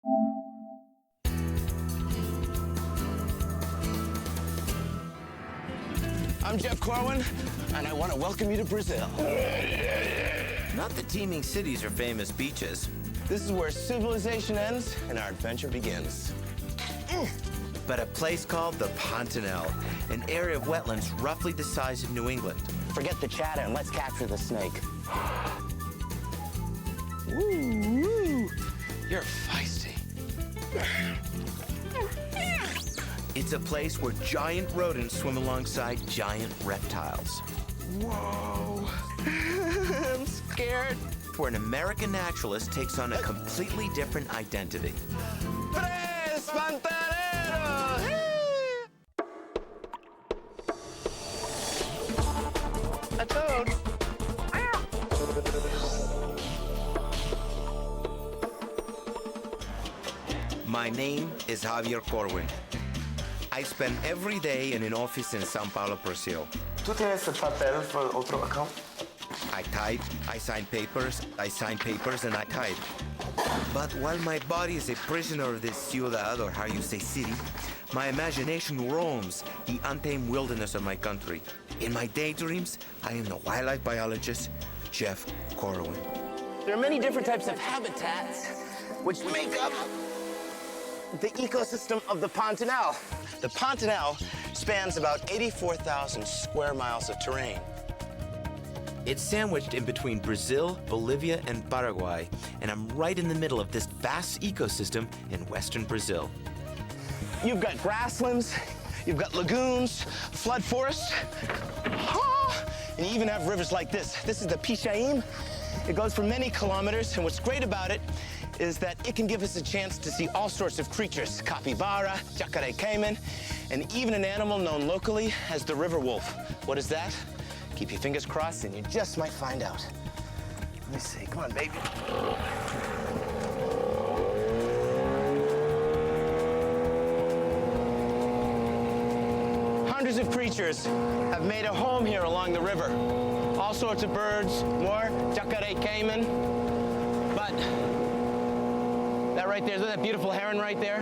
I'm Jeff Corwin, and I want to welcome you to Brazil. Not the teeming cities or famous beaches, This is where civilization ends and our adventure begins. but a place called the Pantanal, an area of wetlands roughly the size of New England. Forget the chatter and let's capture the snake. Woo, you're feisty. It's a place where giant rodents swim alongside giant reptiles. Whoa, I'm scared. Where an American naturalist takes on a completely different identity. Tres Pantaneros! A toad. My name is Javier Corwin. I spend every day in an office in São Paulo, Brazil. ¿Tú tienes el papel for otro account? I type, I sign papers, and I type. But while my body is a prisoner of this ciudad, or how you say city, my imagination roams the untamed wilderness of my country. In my daydreams, I am the wildlife biologist, Jeff Corwin. There are many different types of habitats which make up the ecosystem of the Pantanal. The Pantanal spans about 84,000 square miles of terrain. It's sandwiched in between Brazil, Bolivia, and Paraguay, and I'm right in the middle of this vast ecosystem in western Brazil. You've got grasslands, you've got lagoons, flood forests, and you even have rivers like this. This is the Pichain. It goes for many kilometers, and what's great about it is that it can give us a chance to see all sorts of creatures, capybara, jacare caiman, and even an animal known locally as the river wolf. What is that? Keep your fingers crossed and you just might find out. Let me see, come on, baby. Hundreds of creatures have made a home here along the river. All sorts of birds, more jacare caiman. But that right there, isn't that beautiful heron right there?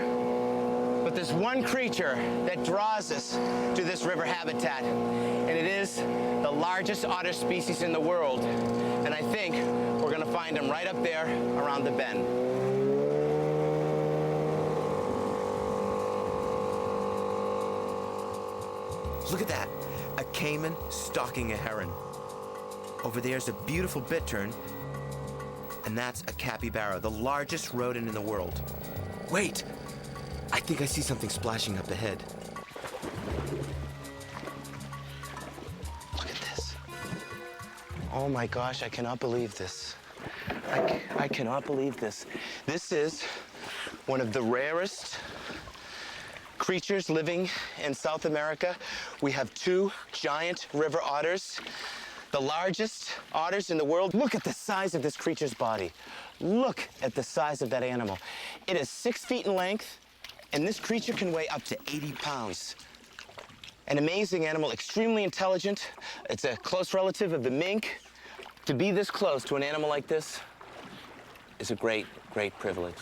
But there's one creature that draws us to this river habitat, and it is the largest otter species in the world. And I think we're gonna find him right up there around the bend. Look at that, a caiman stalking a heron. Over there's a beautiful bittern, and that's a capybara, the largest rodent in the world. Wait, I think I see something splashing up ahead. Look at this. Oh my gosh, I cannot believe this. I cannot believe this. This is one of the rarest creatures living in South America. We have two giant river otters, the largest otters in the world. Look at the size of this creature's body. Look at the size of that animal. It is 6 feet in length, and this creature can weigh up to 80 pounds. An amazing animal, extremely intelligent. It's a close relative of the mink. To be this close to an animal like this is a great, great privilege.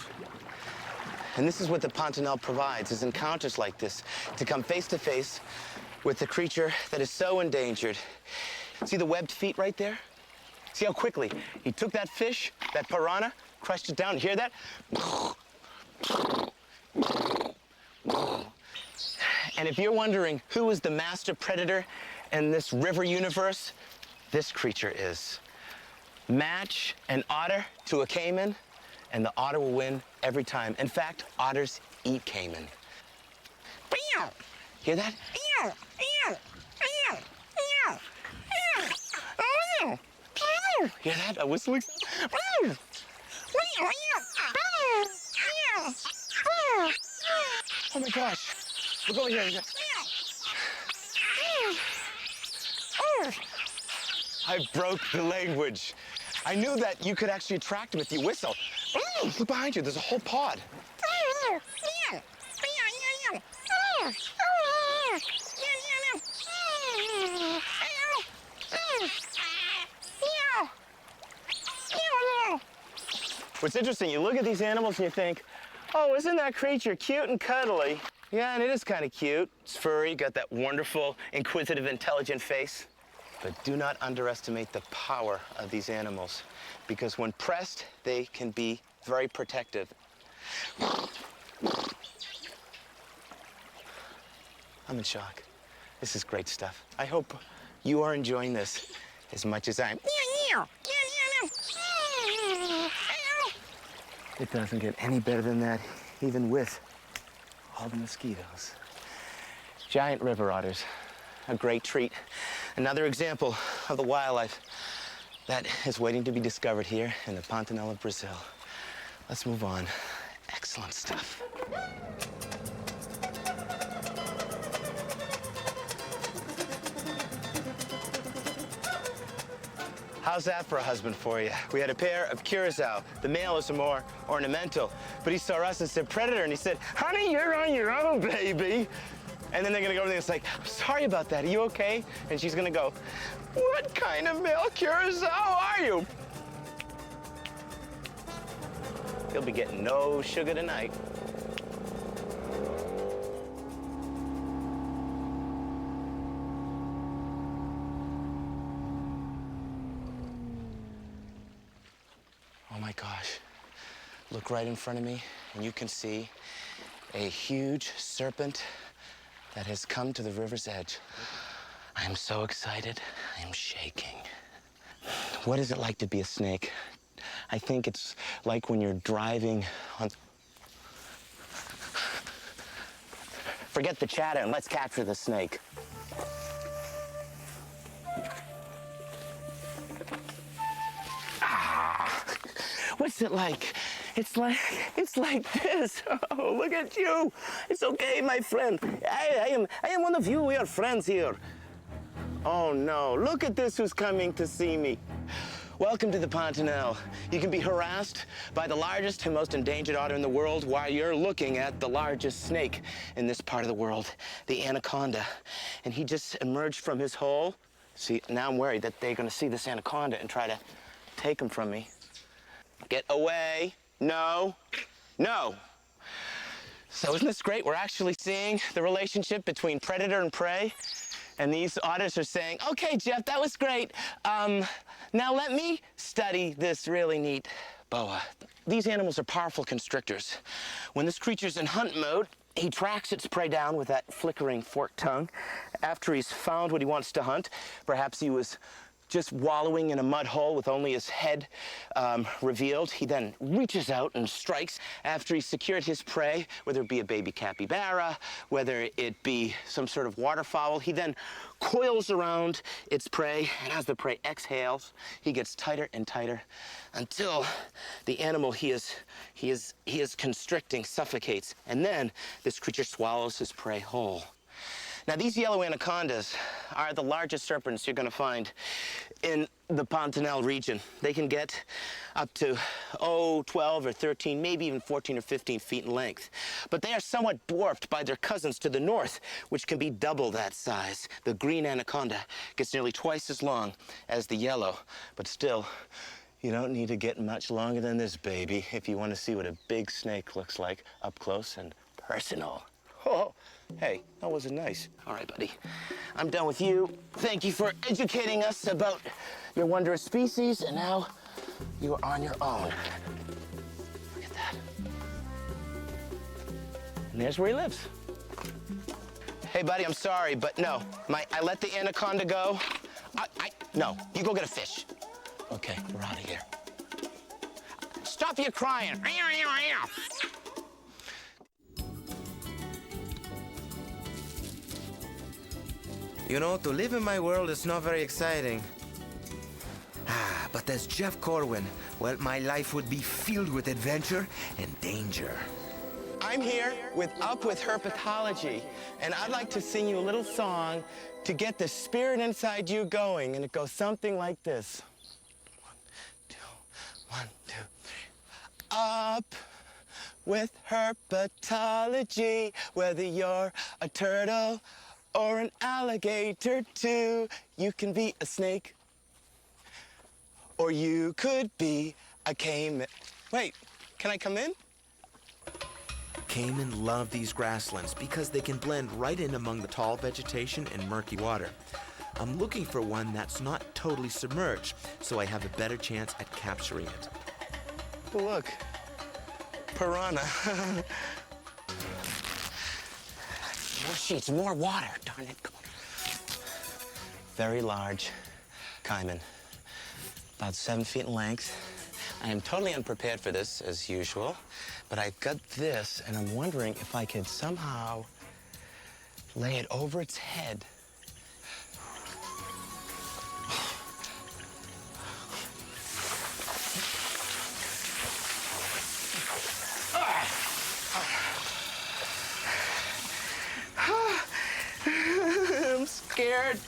And this is what the Pantanal provides, is encounters like this, to come face to face with a creature that is so endangered. See the webbed feet right there? See how quickly he took that fish, that piranha, crushed it down. Hear that? And if you're wondering who is the master predator in this river universe, this creature is. Match an otter to a caiman, and the otter will win every time. In fact, otters eat caiman. Hear that? Hear that? A whistling? Oh my gosh. Look over here. I broke the language. I knew that you could actually attract them if you whistle. Look behind you, there's a whole pod. What's interesting, you look at these animals and you think, Oh, isn't that creature cute and cuddly? Yeah, and it is kind of cute. It's furry, got that wonderful, inquisitive, intelligent face. But do not underestimate the power of these animals, because when pressed, they can be very protective. I'm in shock. This is great stuff. I hope you are enjoying this as much as I am. It doesn't get any better than that, even with all the mosquitoes. Giant river otters, a great treat. Another example of the wildlife that is waiting to be discovered here in the Pantanal of Brazil. Let's move on. Excellent stuff. How's that for a husband for you? We had a pair of curacao. The male is more ornamental, but he saw us and said predator, and he said, honey, you're on your own, baby. And then they're gonna go over there and it's like, I'm sorry about that, are you okay? And she's gonna go, what kind of male curacao are you? He'll be getting no sugar tonight. Oh my gosh. Look right in front of me and you can see a huge serpent that has come to the river's edge. I am so excited, I am shaking. What is it like to be a snake? I think it's like when you're driving on... Forget the chatter and let's capture the snake. What's it like? It's like this. Oh, look at you. It's okay, my friend. I am one of you. We are friends here. Oh no, look at this who's coming to see me. Welcome to the Pantanal. You can be harassed by the largest and most endangered otter in the world while you're looking at the largest snake in this part of the world, the anaconda. And he just emerged from his hole. See, now I'm worried that they're gonna see this anaconda and try to take him from me. Get away. No. No. So isn't this great? We're actually seeing the relationship between predator and prey. And these otters are saying, okay, Jeff, that was great. Now let me study this really neat boa. These animals are powerful constrictors. When this creature's in hunt mode, he tracks its prey down with that flickering forked tongue. After he's found what he wants to hunt, perhaps he was just wallowing in a mud hole with only his head revealed. He then reaches out and strikes after he's secured his prey, whether it be a baby capybara, whether it be some sort of waterfowl. He then coils around its prey, and as the prey exhales, he gets tighter and tighter until the animal he is constricting suffocates, and then this creature swallows his prey whole. Now, these yellow anacondas are the largest serpents you're going to find in the Pantanal region. They can get up to, 12 or 13, maybe even 14 or 15 feet in length. But they are somewhat dwarfed by their cousins to the north, which can be double that size. The green anaconda gets nearly twice as long as the yellow, but still, you don't need to get much longer than this baby if you want to see what a big snake looks like up close and personal. Oh, hey, that wasn't nice. All right, buddy, I'm done with you. Thank you for educating us about your wondrous species, and now you are on your own. Look at that. And there's where he lives. Hey, buddy, I'm sorry, but no, I let the anaconda go. No, you go get a fish. Okay, we're out of here. Stop your crying. You know, to live in my world is not very exciting. But as Jeff Corwin, well, my life would be filled with adventure and danger. I'm here with Up With Herpetology, and I'd like to sing you a little song to get the spirit inside you going, and it goes something like this. 1, 2, 3. Up with herpetology, whether you're a turtle or an alligator too. You can be a snake, or you could be a caiman. Wait, can I come in? Caiman love these grasslands because they can blend right in among the tall vegetation and murky water. I'm looking for one that's not totally submerged, so I have a better chance at capturing it. Look, piranha. More sheets, more water, darn it. Very large caiman, about 7 feet in length. I am totally unprepared for this, as usual, but I've got this, and I'm wondering if I could somehow lay it over its head. I'm scared.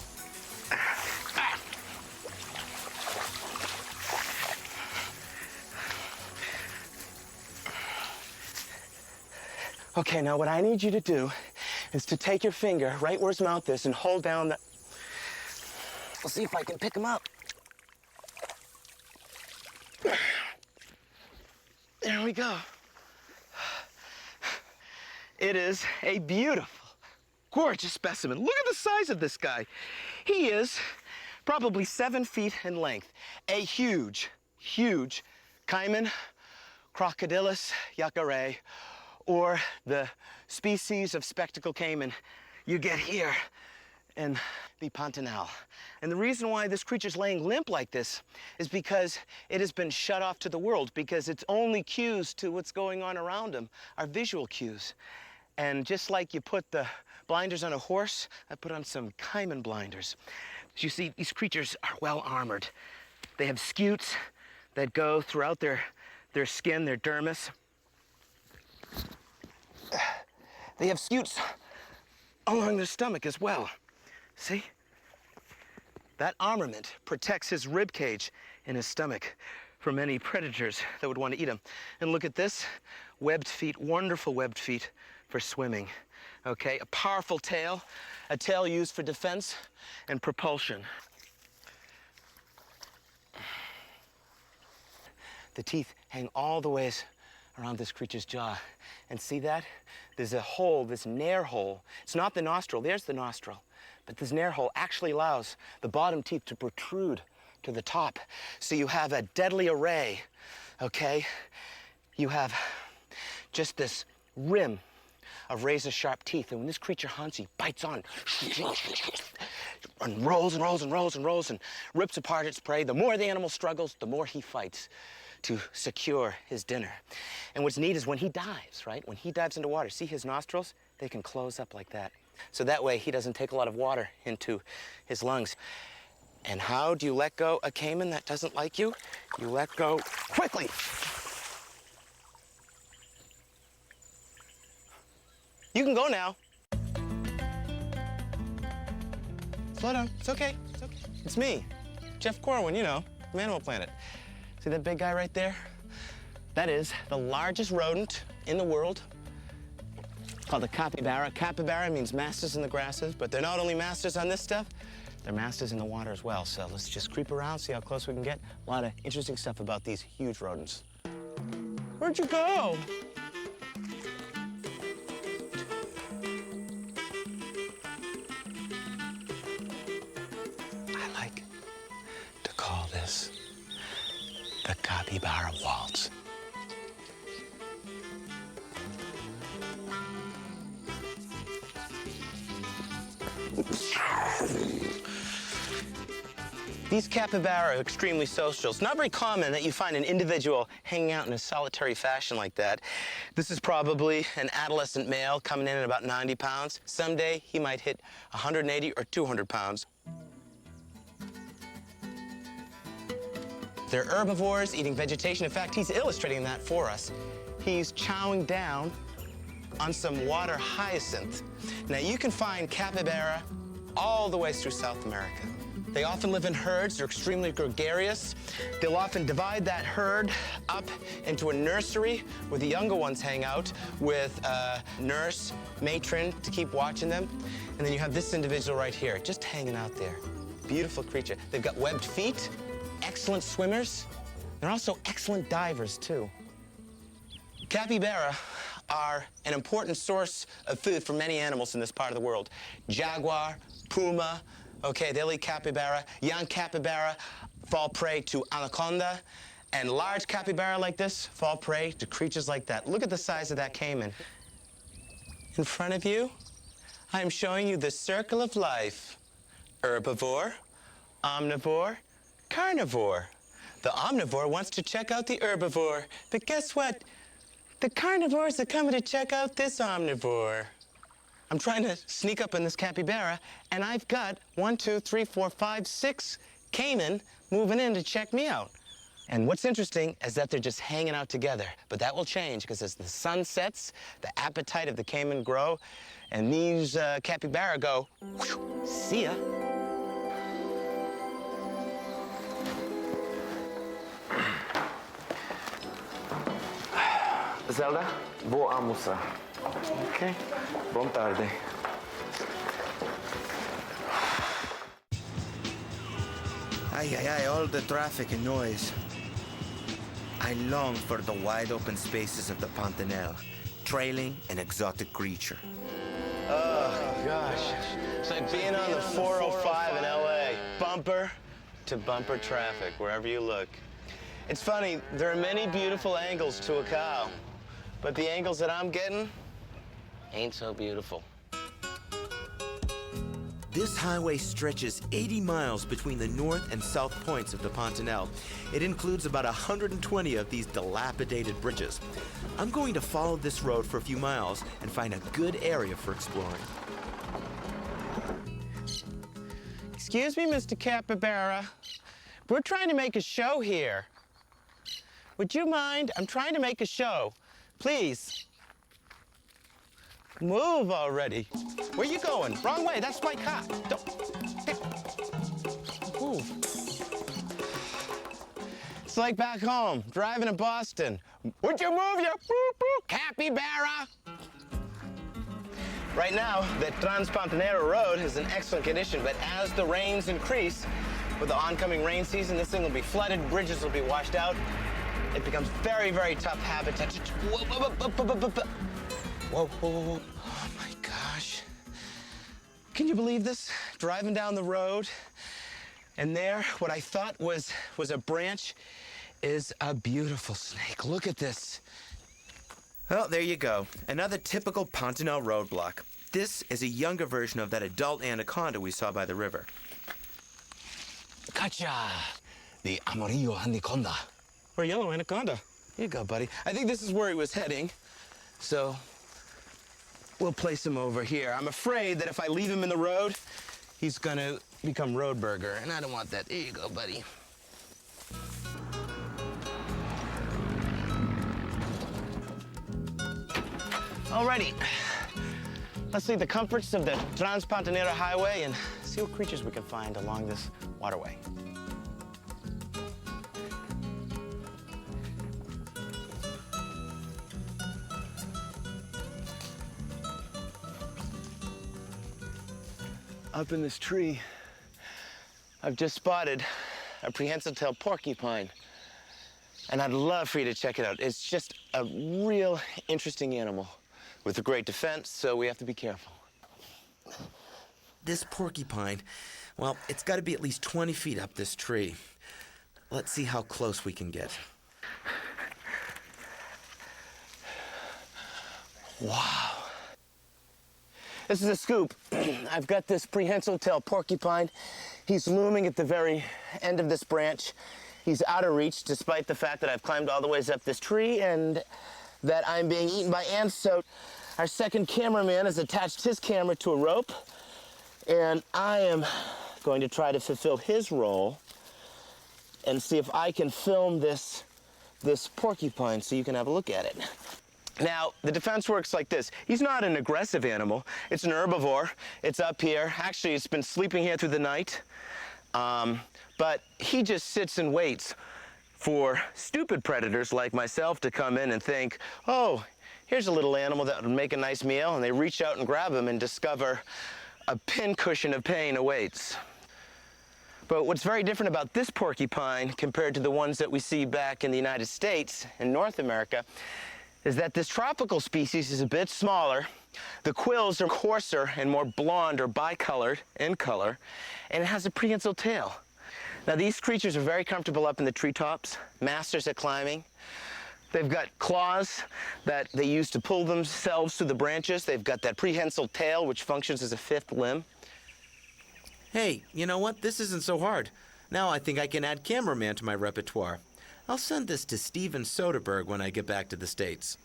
Okay, now what I need you to do is to take your finger right where his mouth is and hold down the... We'll see if I can pick him up. There we go. It is a beautiful, gorgeous specimen. Look at the size of this guy. He is probably 7 feet in length. A huge, huge caiman, Crocodilus yacaré, or the species of spectacle caiman you get here in the Pantanal. And the reason why this creature's laying limp like this is because it has been shut off to the world, because its only cues to what's going on around him are visual cues. And just like you put the blinders on a horse, I put on some caiman blinders. As you see, these creatures are well armored. They have scutes that go throughout their skin, their dermis. They have scutes along their stomach as well. See? That armament protects his rib cage and his stomach from any predators that would want to eat him. And look at this, webbed feet, wonderful webbed feet for swimming. Okay, a powerful tail, a tail used for defense and propulsion. The teeth hang all the ways around this creature's jaw. And see that? There's a hole, this nair hole. It's not the nostril, there's the nostril. But this nair hole actually allows the bottom teeth to protrude to the top. So you have a deadly array, okay? You have just this rim of razor-sharp teeth. And when this creature hunts, he bites on and rolls and rolls and rolls and rolls and rips apart its prey. The more the animal struggles, the more he fights to secure his dinner. And what's neat is when he dives, right? When he dives into water, see his nostrils? They can close up like that. So that way he doesn't take a lot of water into his lungs. And how do you let go a caiman that doesn't like you? You let go quickly. You can go now. Slow down, it's okay, it's okay. It's me, Jeff Corwin, you know, from Animal Planet. See that big guy right there? That is the largest rodent in the world, called the capybara. Capybara means masters in the grasses, but they're not only masters on this stuff, they're masters in the water as well. So let's just creep around, see how close we can get. A lot of interesting stuff about these huge rodents. Where'd you go? I like to call this the capybara waltz. These capybara are extremely social. It's not very common that you find an individual hanging out in a solitary fashion like that. This is probably an adolescent male coming in at about 90 pounds. Someday he might hit 180 or 200 pounds. They're herbivores, eating vegetation. In fact, he's illustrating that for us. He's chowing down on some water hyacinth. Now, you can find capybara all the way through South America. They often live in herds. They're extremely gregarious. They'll often divide that herd up into a nursery where the younger ones hang out with a nurse, matron to keep watching them. And then you have this individual right here, just hanging out there. Beautiful creature. They've got webbed feet, excellent swimmers. They're also excellent divers, too. Capybara are an important source of food for many animals in this part of the world. Jaguar, puma, okay, they'll eat capybara. Young capybara fall prey to anaconda, and large capybara like this fall prey to creatures like that. Look at the size of that caiman. In front of you, I'm showing you the circle of life. Herbivore, omnivore, carnivore. The omnivore wants to check out the herbivore, but guess what? The carnivores are coming to check out this omnivore. I'm trying to sneak up on this capybara, and I've got 1, 2, 3, 4, 5, 6 caiman moving in to check me out. And what's interesting is that they're just hanging out together. But that will change, because as the sun sets, the appetite of the caiman grow, and these capybara go, whew, see ya. Zelda, vou almoçar. Ok? Boa tarde. Ay, ay, ay, all the traffic and noise. I long for the wide open spaces of the Pantanal, trailing an exotic creature. Oh, gosh. It's like being on the 405 in LA. Bumper to bumper traffic, wherever you look. It's funny, there are many beautiful angles to a cow, but the angles that I'm getting ain't so beautiful. This highway stretches 80 miles between the north and south points of the Pantanal. It includes about 120 of these dilapidated bridges. I'm going to follow this road for a few miles and find a good area for exploring. Excuse me, Mr. Capybara. We're trying to make a show here. Would you mind? I'm trying to make a show. Please. Move already. Where you going? Wrong way. That's my car. Don't. Hey. Move. It's like back home, driving to Boston. Would you move your capybara? Right now, the Transpantanera Road is in excellent condition, but as the rains increase, with the oncoming rain season, this thing will be flooded, bridges will be washed out. It becomes very, very tough habitat. Whoa, whoa, whoa, whoa, whoa, whoa. Whoa, whoa, whoa. Oh my gosh. Can you believe this? Driving down the road, and there, what I thought was a branch is a beautiful snake. Look at this. Well, there you go. Another typical Pantanal roadblock. This is a younger version of that adult anaconda we saw by the river. Gotcha. The amarillo anaconda. Or yellow anaconda. Here you go, buddy. I think this is where he was heading. So we'll place him over here. I'm afraid that if I leave him in the road, he's gonna become road burger, and I don't want that. There you go, buddy. Alrighty. Let's leave the comforts of the Transpantanera Highway and see what creatures we can find along this waterway. Up in this tree, I've just spotted a prehensile-tailed porcupine, and I'd love for you to check it out. It's just a real interesting animal with a great defense, so we have to be careful. This porcupine, well, it's got to be at least 20 feet up this tree. Let's see how close we can get. Wow. This is a scoop. I've got this prehensile-tailed porcupine. He's looming at the very end of this branch. He's out of reach, despite the fact that I've climbed all the ways up this tree and that I'm being eaten by ants. So our second cameraman has attached his camera to a rope, and I am going to try to fulfill his role and see if I can film this porcupine so you can have a look at it. Now, the defense works like this. He's not an aggressive animal. It's an herbivore. It's up here. Actually, it's been sleeping here through the night. But he just sits and waits for stupid predators like myself to come in and think, oh, here's a little animal that would make a nice meal, and they reach out and grab him and discover a pincushion of pain awaits. But what's very different about this porcupine compared to the ones that we see back in the United States and North America is that this tropical species is a bit smaller. The quills are coarser and more blonde or bicolored in color, and it has a prehensile tail. Now, these creatures are very comfortable up in the treetops, masters at climbing. They've got claws that they use to pull themselves through the branches. They've got that prehensile tail, which functions as a fifth limb. Hey, you know what? This isn't so hard. Now I think I can add cameraman to my repertoire. I'll send this to Steven Soderbergh when I get back to the States.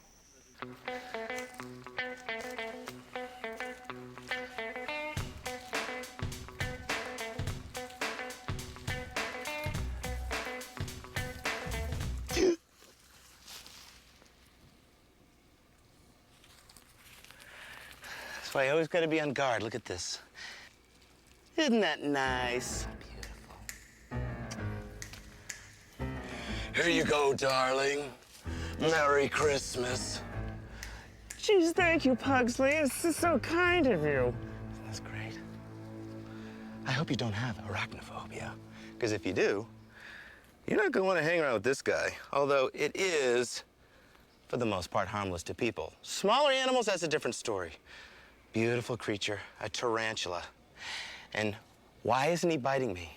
That's why I always got to be on guard. Look at this. Isn't that nice? Here you go, darling. Merry Christmas. Geez, thank you, Pugsley. This is so kind of you. That's great. I hope you don't have arachnophobia, because if you do, you're not going to want to hang around with this guy, although it is, for the most part, harmless to people. Smaller animals, that's a different story. Beautiful creature, a tarantula. And why isn't he biting me?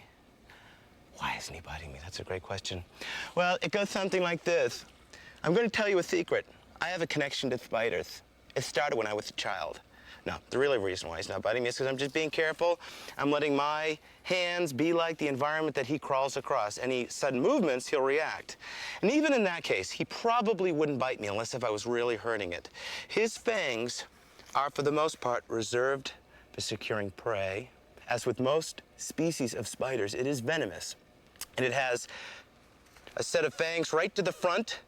Why isn't he biting me? That's a great question. Well, it goes something like this. I'm going to tell you a secret. I have a connection to spiders. It started when I was a child. No, the real reason why he's not biting me is because I'm just being careful. I'm letting my hands be like the environment that he crawls across. Any sudden movements, he'll react. And even in that case, he probably wouldn't bite me unless if I was really hurting it. His fangs are, for the most part, reserved for securing prey. As with most species of spiders, it is venomous. And it has a set of fangs right to the front,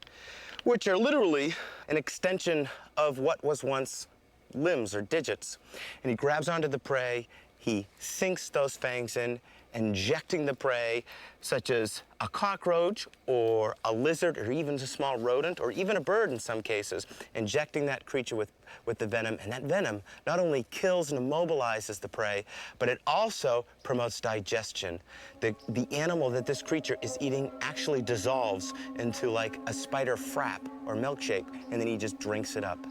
which are literally an extension of what was once limbs or digits. And he grabs onto the prey, he sinks those fangs in, injecting the prey, such as a cockroach or a lizard or even a small rodent or even a bird in some cases, injecting that creature with the venom. And that venom not only kills and immobilizes the prey, but it also promotes digestion. The animal that this creature is eating actually dissolves into like a spider frap or milkshake, and then he just drinks it up.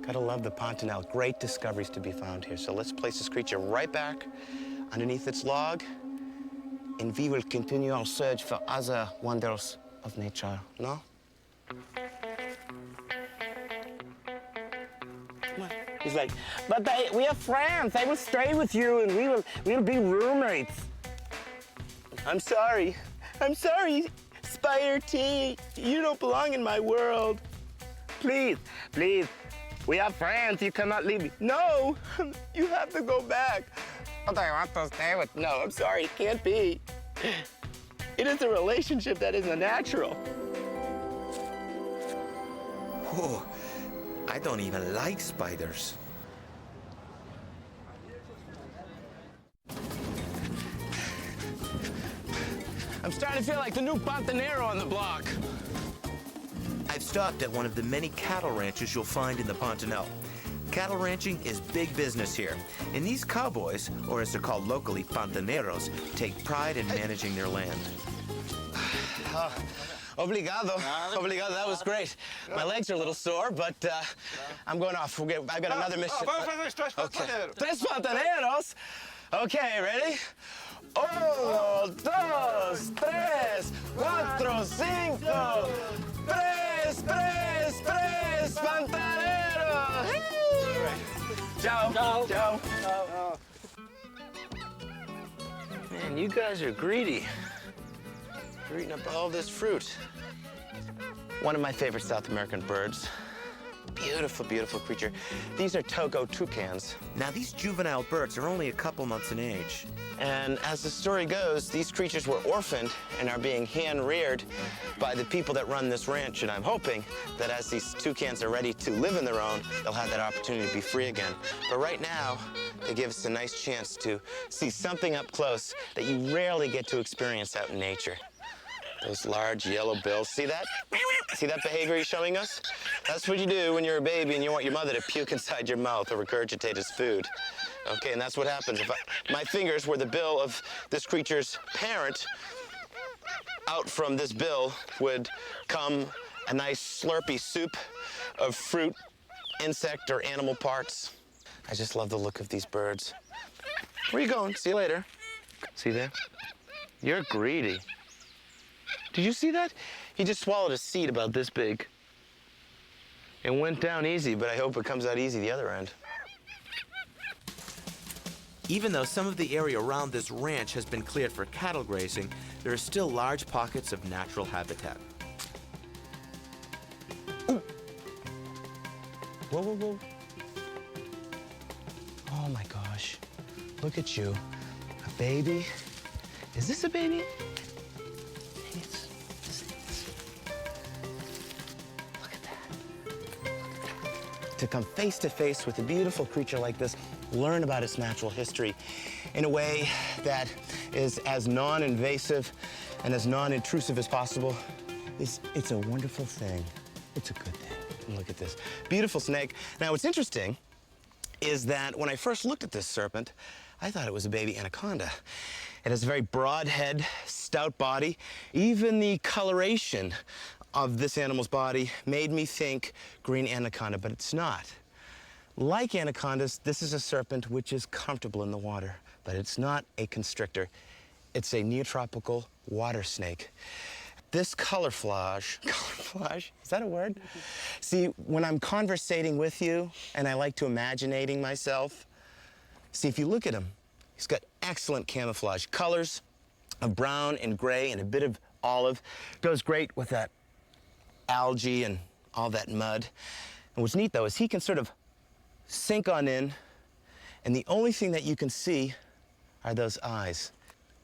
Gotta love the Pantanal. Great discoveries to be found here. So let's place this creature right back underneath its log, and we will continue our search for other wonders of nature, no? Come on. He's like, but we are friends. I will stay with you, and we'll be roommates. I'm sorry. I'm sorry, Spider T. You don't belong in my world. Please, please. We are friends. You cannot leave me. No, you have to go back. But I want to stay with. No, I'm sorry, it can't be. It is a relationship that isn't natural. Whoa, I don't even like spiders. I'm starting to feel like the new Pantanal on the block. I've stopped at one of the many cattle ranches you'll find in the Pantanal. Cattle ranching is big business here, and these cowboys, or as they're called locally, pantaneros, take pride in managing their land. Obrigado. Obrigado, that was great. My legs are a little sore, but I'm going off. I've got another mission. Okay. Tres pantaneros? Okay, ready? Uno, dos, tres, cuatro, cinco. Tres, tres, tres, pantaneros! Ciao. Ciao. Ciao. Man, you guys are greedy. You're eating up all this fruit. One of my favorite South American birds. Beautiful, beautiful creature. These are Togo toucans. Now, these juvenile birds are only a couple months in age. And as the story goes, these creatures were orphaned and are being hand-reared by the people that run this ranch. And I'm hoping that as these toucans are ready to live in their own, they'll have that opportunity to be free again. But right now, they give us a nice chance to see something up close that you rarely get to experience out in nature. Those large yellow bills. See that? See that behavior he's showing us? That's what you do when you're a baby and you want your mother to puke inside your mouth or regurgitate his food. Okay, and that's what happens. If my fingers were the bill of this creature's parent, out from this bill would come a nice slurpy soup of fruit, insect, or animal parts. I just love the look of these birds. Where you going? See you later. See there? You're greedy. Did you see that? He just swallowed a seed about this big. It went down easy, but I hope it comes out easy the other end. Even though some of the area around this ranch has been cleared for cattle grazing, there are still large pockets of natural habitat. Ooh. Whoa, whoa, whoa. Oh my gosh. Look at you. A baby. Is this a baby? Look at that. To come face to face with a beautiful creature like this, learn about its natural history in a way that is as non-invasive and as non-intrusive as possible, it's a wonderful thing. It's a good thing. And look at this beautiful snake. Now, what's interesting is that when I first looked at this serpent, I thought it was a baby anaconda. It has a very broad head, stout body. Even the coloration of this animal's body made me think green anaconda, but it's not. Like anacondas, this is a serpent which is comfortable in the water, but it's not a constrictor. It's a neotropical water snake. This camouflage, is that a word? See, when I'm conversating with you and I like to imaginating myself, see, if you look at him, he's got excellent camouflage. Colors of brown and gray and a bit of olive. Goes great with that algae and all that mud. And what's neat, though, is he can sort of sink on in, and the only thing that you can see are those eyes.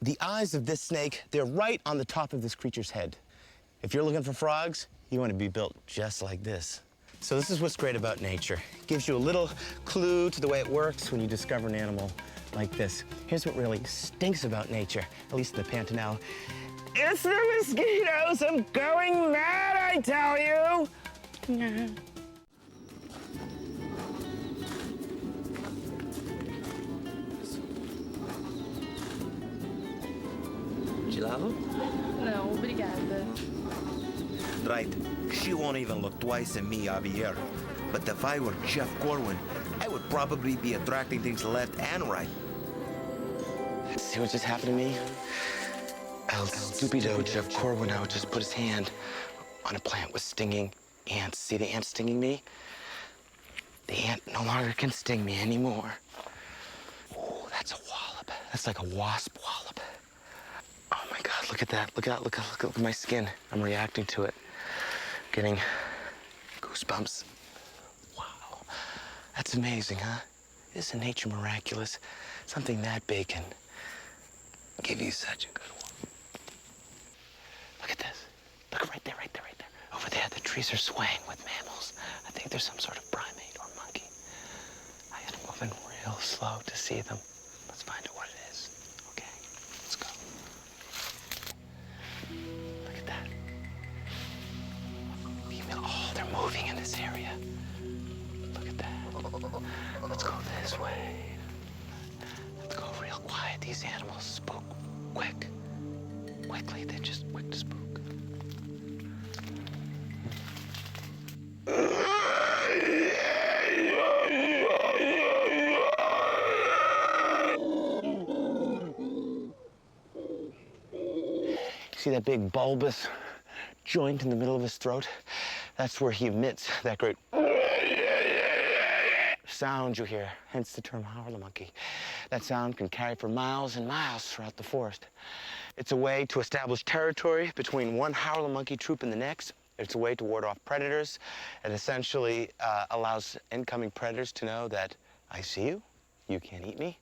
The eyes of this snake, they're right on the top of this creature's head. If you're looking for frogs, you want to be built just like this. So this is what's great about nature. It gives you a little clue to the way it works when you discover an animal like this. Here's what really stinks about nature, at least in the Pantanal. It's the mosquitoes! I'm going mad, I tell you! Gelado? Não, obrigada. Right. She won't even look twice at me, Javier. But if I were Jeff Corwin, I would probably be attracting things left and right. See what just happened to me? El Stupido Jeff Corwin now just put his hand on a plant with stinging ants. See the ant stinging me? The ant no longer can sting me anymore. Oh, that's a wallop. That's like a wasp wallop. Oh my God, look at that. Look at my skin. I'm reacting to it. Getting goosebumps. Wow. That's amazing, huh? Isn't nature miraculous? Something that big can give you such a good one. Look at this. Look right there, right there, right there. Over there, the trees are swaying with mammals. I think there's some sort of primate or monkey. I gotta move in real slow to see them. Let's find out what it is. Okay, let's go. Look at that. Oh, they're moving in this area. Look at that. Let's go this way. Let's go real quiet. These animals spook quick. Quickly, they're just quick to spook. See that big bulbous joint in the middle of his throat? That's where he emits that great sound you hear, hence the term howler monkey. That sound can carry for miles and miles throughout the forest. It's a way to establish territory between one howler monkey troop and the next. It's a way to ward off predators. It essentially allows incoming predators to know that I see you, you can't eat me.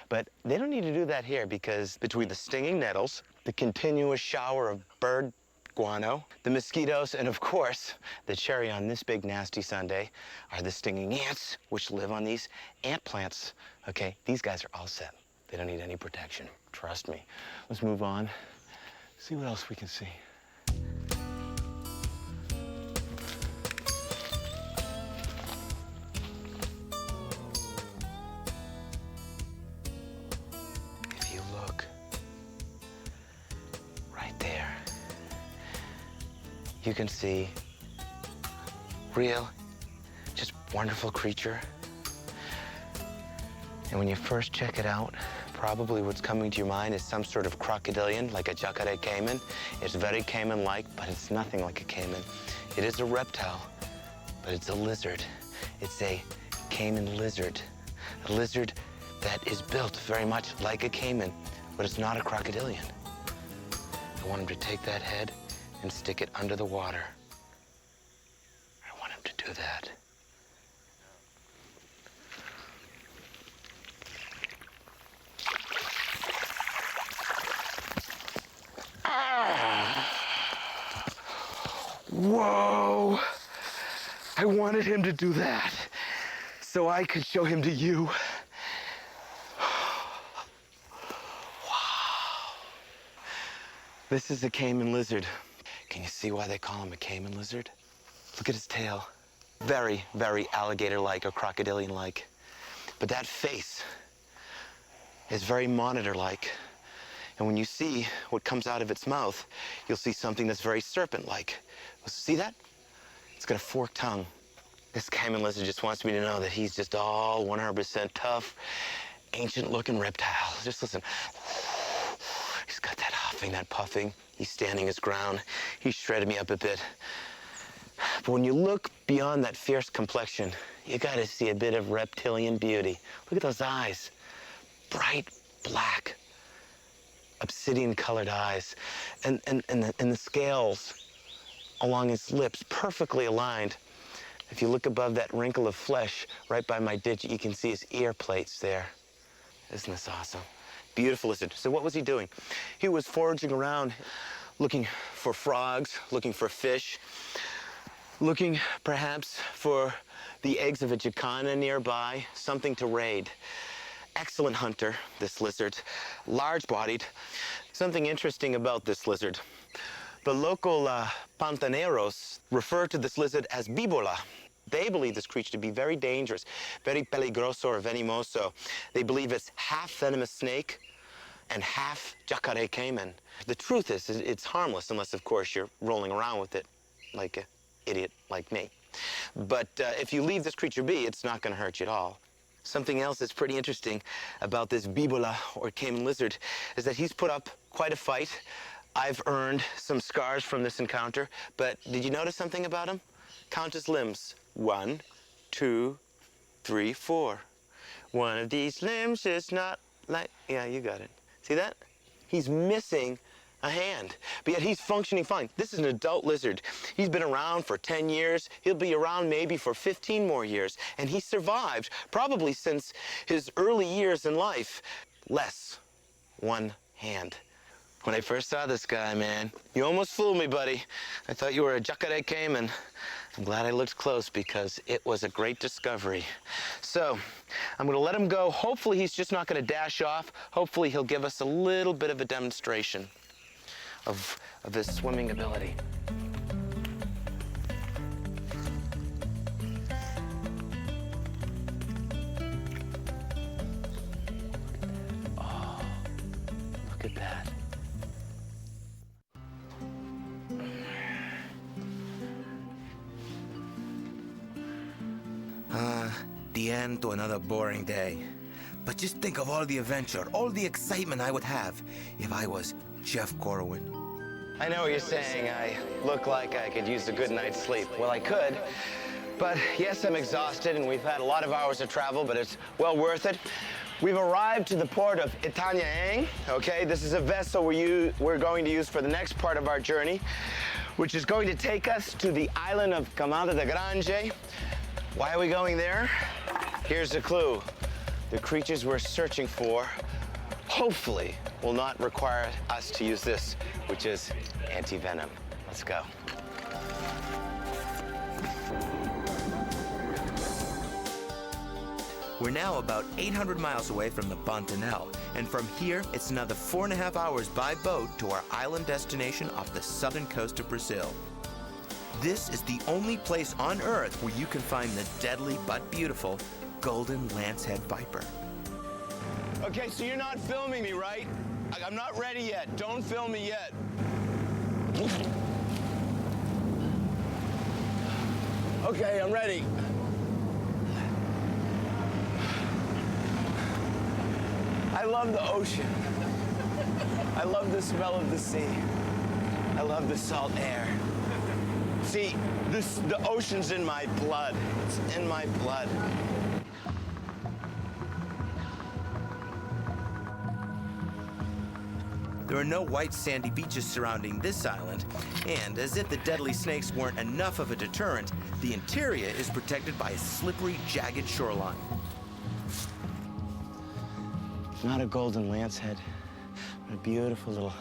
But they don't need to do that here because between the stinging nettles, the continuous shower of bird guano, the mosquitoes, and of course, the cherry on this big nasty sundae are the stinging ants, which live on these ant plants. Okay, these guys are all set. They don't need any protection, trust me. Let's move on, see what else we can see. If you look right there, you can see real, just wonderful creature. And when you first check it out, probably what's coming to your mind is some sort of crocodilian, like a jacare caiman. It's very caiman-like, but it's nothing like a caiman. It is a reptile, but it's a lizard. It's a caiman lizard. A lizard that is built very much like a caiman, but it's not a crocodilian. I want him to take that head and stick it under the water. I want him to do that. Whoa! I wanted him to do that so I could show him to you. Wow. This is a caiman lizard. Can you see why they call him a caiman lizard? Look at his tail. Very, very alligator-like or crocodilian-like. But that face is very monitor-like. And when you see what comes out of its mouth, you'll see something that's very serpent-like. See that? It's got a forked tongue. This caiman lizard just wants me to know that he's just all 100% tough, ancient-looking reptile. Just listen. He's got that huffing, that puffing. He's standing his ground. He shredded me up a bit. But when you look beyond that fierce complexion, you gotta see a bit of reptilian beauty. Look at those eyes. Bright black, obsidian-colored eyes. And the scales along his lips, perfectly aligned. If you look above that wrinkle of flesh right by my digit, you can see his ear plates there. Isn't this awesome? Beautiful lizard. So what was he doing? He was foraging around, looking for frogs, looking for fish, looking perhaps for the eggs of a jacana nearby, something to raid. Excellent hunter, this lizard, large-bodied. Something interesting about this lizard. The local Pantaneros refer to this lizard as bibola. They believe this creature to be very dangerous, very peligroso or venimoso. They believe it's half venomous snake and half jacare caiman. The truth is it's harmless unless, of course, you're rolling around with it like an idiot like me. But if you leave this creature be, it's not going to hurt you at all. Something else that's pretty interesting about this bibola or caiman lizard is that he's put up quite a fight. I've earned some scars from this encounter, but did you notice something about him? Count his limbs. 1, 2, 3, 4. One of these limbs is not like... Yeah, you got it. See that? He's missing a hand, but yet he's functioning fine. This is an adult lizard. He's been around for 10 years. He'll be around maybe for 15 more years, and he survived probably since his early years in life. Less one hand. When I first saw this guy, man, you almost fooled me, buddy. I thought you were a jacare caiman. I'm glad I looked close because it was a great discovery. So, I'm gonna let him go. Hopefully he's just not gonna dash off. Hopefully he'll give us a little bit of a demonstration of his swimming ability. Oh, look at that. The end to another boring day. But just think of all the adventure, all the excitement I would have if I was Jeff Corwin. I know what you're saying. I look like I could use a good night's sleep. Well, I could. But yes, I'm exhausted, and we've had a lot of hours of travel, but it's well worth it. We've arrived to the port of Itanhaeng, okay? This is a vessel we're going to use for the next part of our journey, which is going to take us to the island of Camada de Grande. Why are we going there? Here's the clue. The creatures we're searching for, hopefully, will not require us to use this, which is anti-venom. Let's go. We're now about 800 miles away from the Pantanal, and from here, it's another 4.5 hours by boat to our island destination off the southern coast of Brazil. This is the only place on Earth where you can find the deadly but beautiful golden lancehead viper. Okay, so you're not filming me, right? I'm not ready yet. Don't film me yet. Okay, I'm ready. I love the ocean. I love the smell of the sea. I love the salt air. See, the ocean's in my blood. It's in my blood. There are no white sandy beaches surrounding this island, and as if the deadly snakes weren't enough of a deterrent, the interior is protected by a slippery, jagged shoreline. Not a golden lancehead, but a beautiful little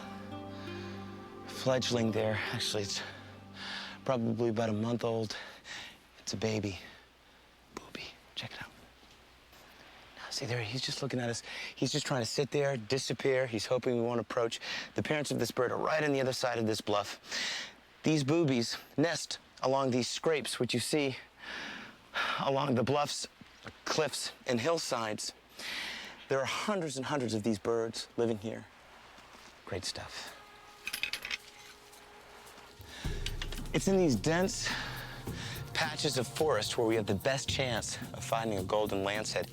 fledgling there. Actually, it's probably about a month old. It's a baby. Booby. Check it out. Now, see there, he's just looking at us. He's just trying to sit there, disappear. He's hoping we won't approach. The parents of this bird are right on the other side of this bluff. These boobies nest along these scrapes, which you see along the bluffs, cliffs, and hillsides. There are hundreds and hundreds of these birds living here. Great stuff. It's in these dense patches of forest where we have the best chance of finding a golden lancehead.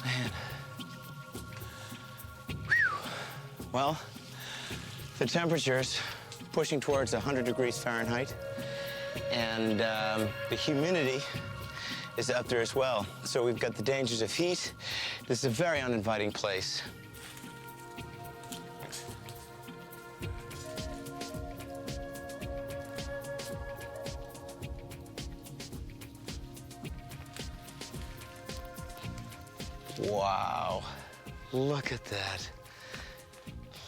Man. Whew. Well, the temperature's pushing towards 100 degrees Fahrenheit, and the humidity is up there as well. So we've got the dangers of heat. This is a very uninviting place. Wow, look at that.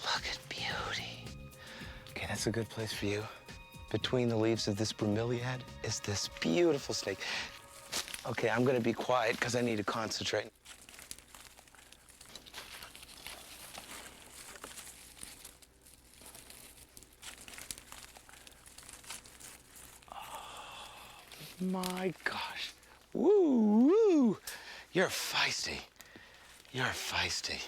Look at beauty. Okay, that's a good place for you. Between the leaves of this bromeliad is this beautiful snake. Okay, I'm gonna be quiet because I need to concentrate. Oh, my gosh. Woo, woo. You're feisty. You're feisty.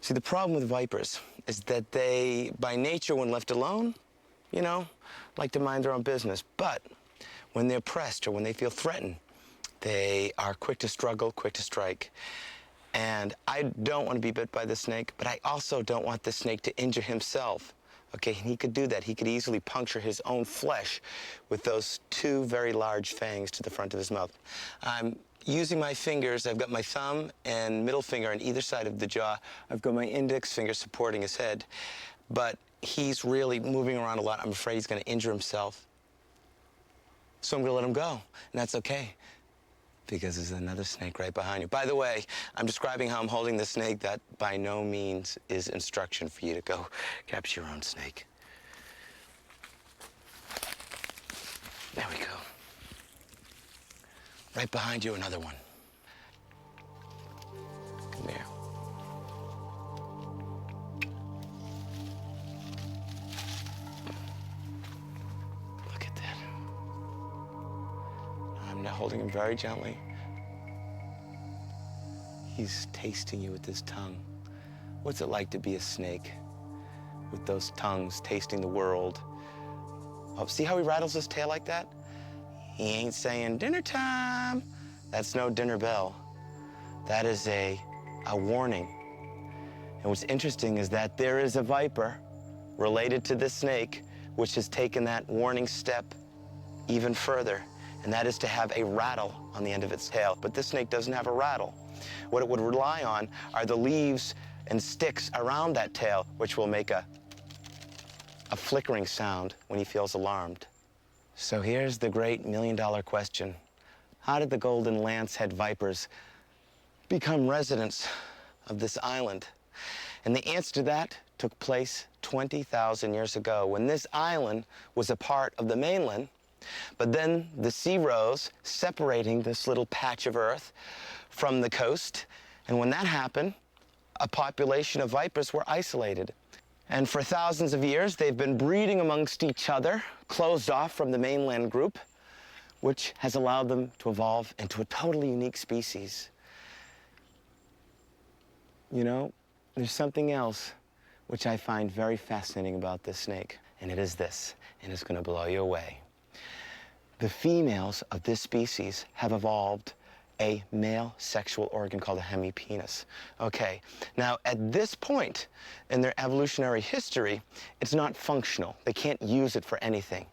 See, the problem with vipers is that they, by nature, when left alone, you know, like to mind their own business. But when they're pressed or when they feel threatened, they are quick to struggle, quick to strike. And I don't want to be bit by the snake, but I also don't want the snake to injure himself. Okay, and he could do that. He could easily puncture his own flesh with those two very large fangs to the front of his mouth. I'm using my fingers. I've got my thumb and middle finger on either side of the jaw. I've got my index finger supporting his head. But he's really moving around a lot. I'm afraid he's going to injure himself. So I'm going to let him go, and that's okay, because there's another snake right behind you. By the way, I'm describing how I'm holding the snake. That by no means is instruction for you to go capture your own snake. There we go. Right behind you, another one. Come here. Look at that. I'm now holding him very gently. He's tasting you with his tongue. What's it like to be a snake with those tongues tasting the world? Oh, see how he rattles his tail like that? He ain't saying dinner time. That's no dinner bell. That is a warning. And what's interesting is that there is a viper related to this snake which has taken that warning step even further, and that is to have a rattle on the end of its tail. But this snake doesn't have a rattle. What it would rely on are the leaves and sticks around that tail, which will make a flickering sound when he feels alarmed. So here's the great million-dollar question. How did the golden lancehead vipers become residents of this island? And the answer to that took place 20,000 years ago, when this island was a part of the mainland, but then the sea rose, separating this little patch of earth from the coast. And when that happened, a population of vipers were isolated. And for thousands of years, they've been breeding amongst each other, closed off from the mainland group, which has allowed them to evolve into a totally unique species. You know, there's something else which I find very fascinating about this snake, and it is this, and it's gonna blow you away. The females of this species have evolved a male sexual organ called a hemipenis. Okay, now at this point in their evolutionary history, it's not functional. They can't use it for anything.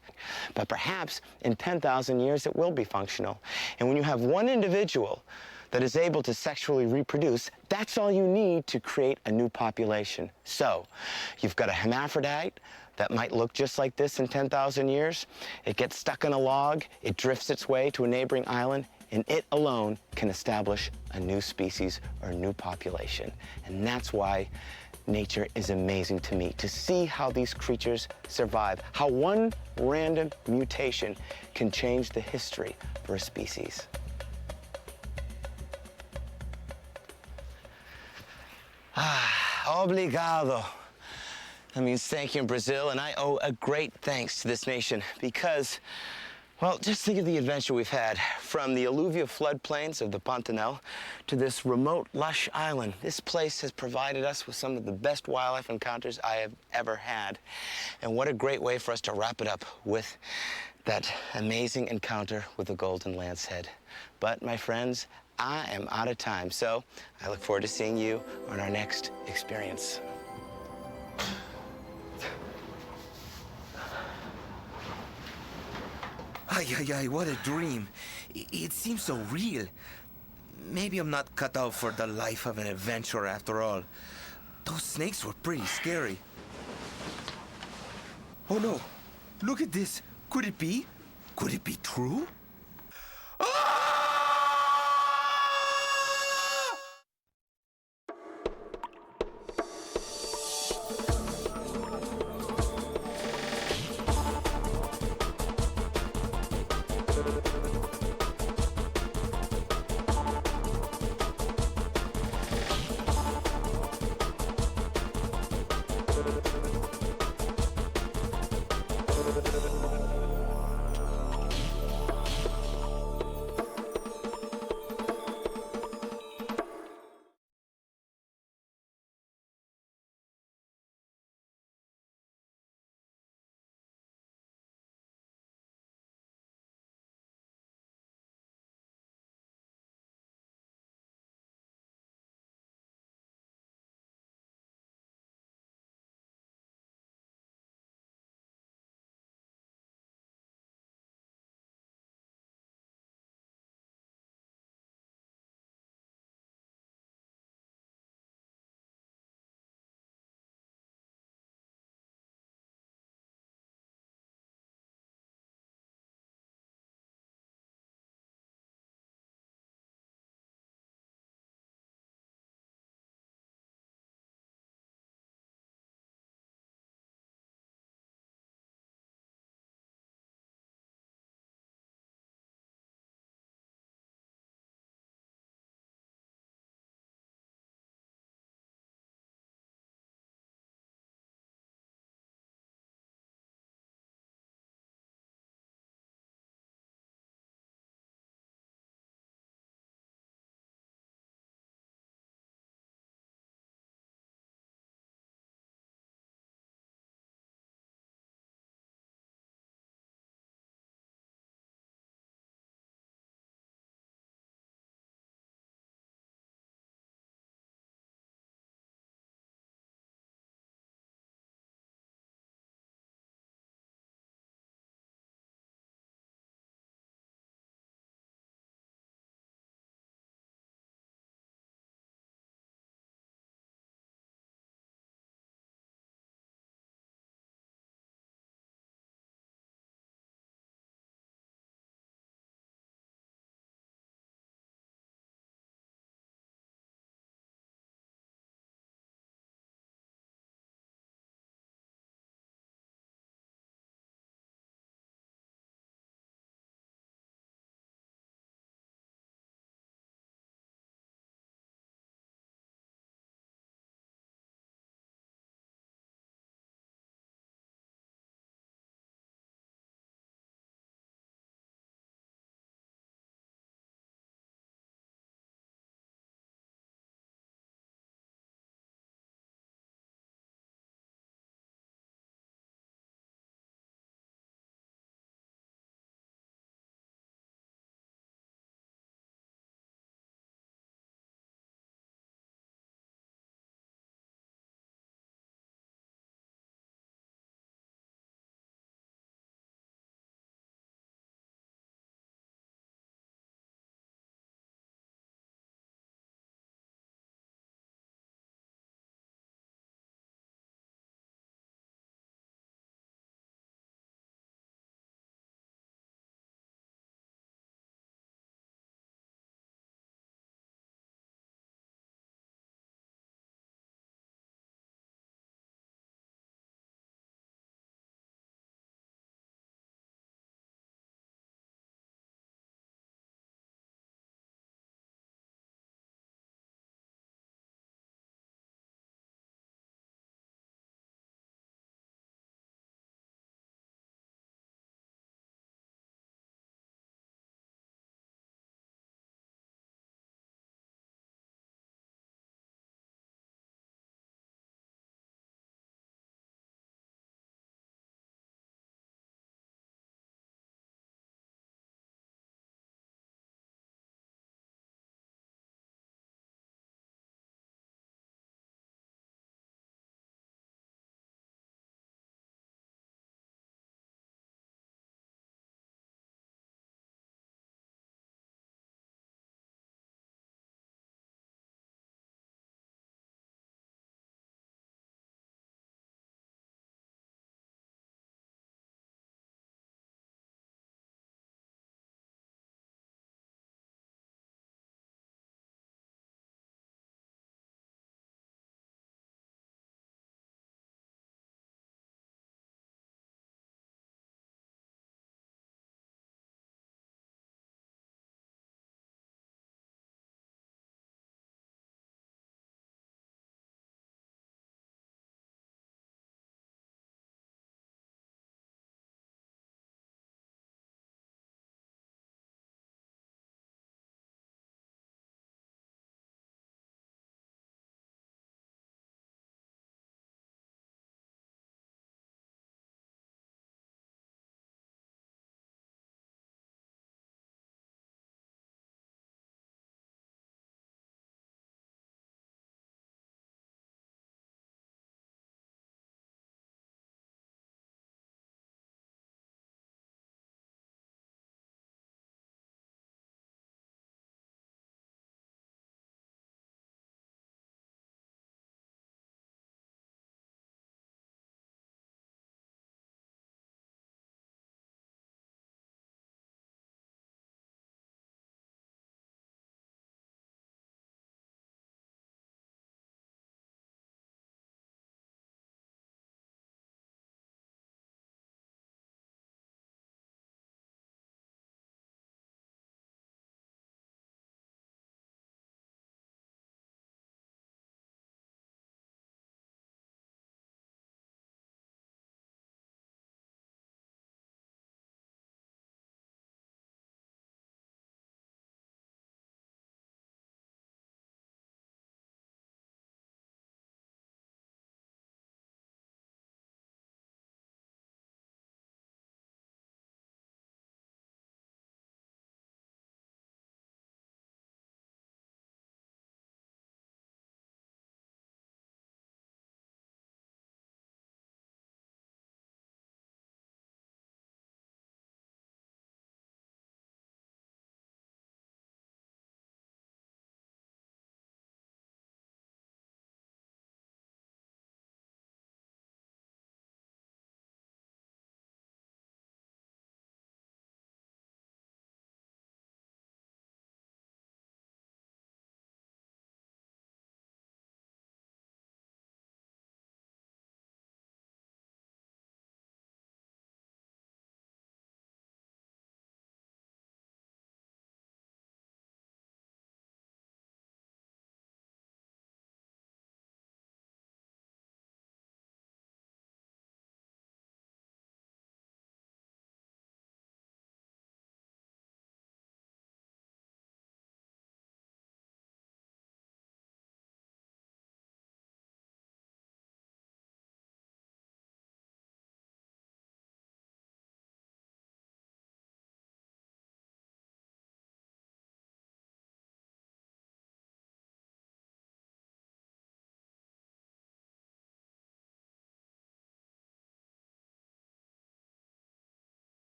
But perhaps in 10,000 years it will be functional. And when you have one individual that is able to sexually reproduce, that's all you need to create a new population. So, you've got a hermaphrodite that might look just like this in 10,000 years. It gets stuck in a log, it drifts its way to a neighboring island, and it alone can establish a new species or a new population. And that's why nature is amazing to me, to see how these creatures survive, how one random mutation can change the history for a species. Obrigado. That means thank you in Brazil, and I owe a great thanks to this nation because, well, just think of the adventure we've had from the alluvial floodplains of the Pantanal to this remote, lush island. This place has provided us with some of the best wildlife encounters I have ever had. And what a great way for us to wrap it up with that amazing encounter with the golden lancehead. But, my friends, I am out of time, so I look forward to seeing you on our next experience. Ay, what a dream. It seems so real. Maybe I'm not cut out for the life of an adventurer after all. Those snakes were pretty scary. Oh no, look at this. Could it be? Could it be true?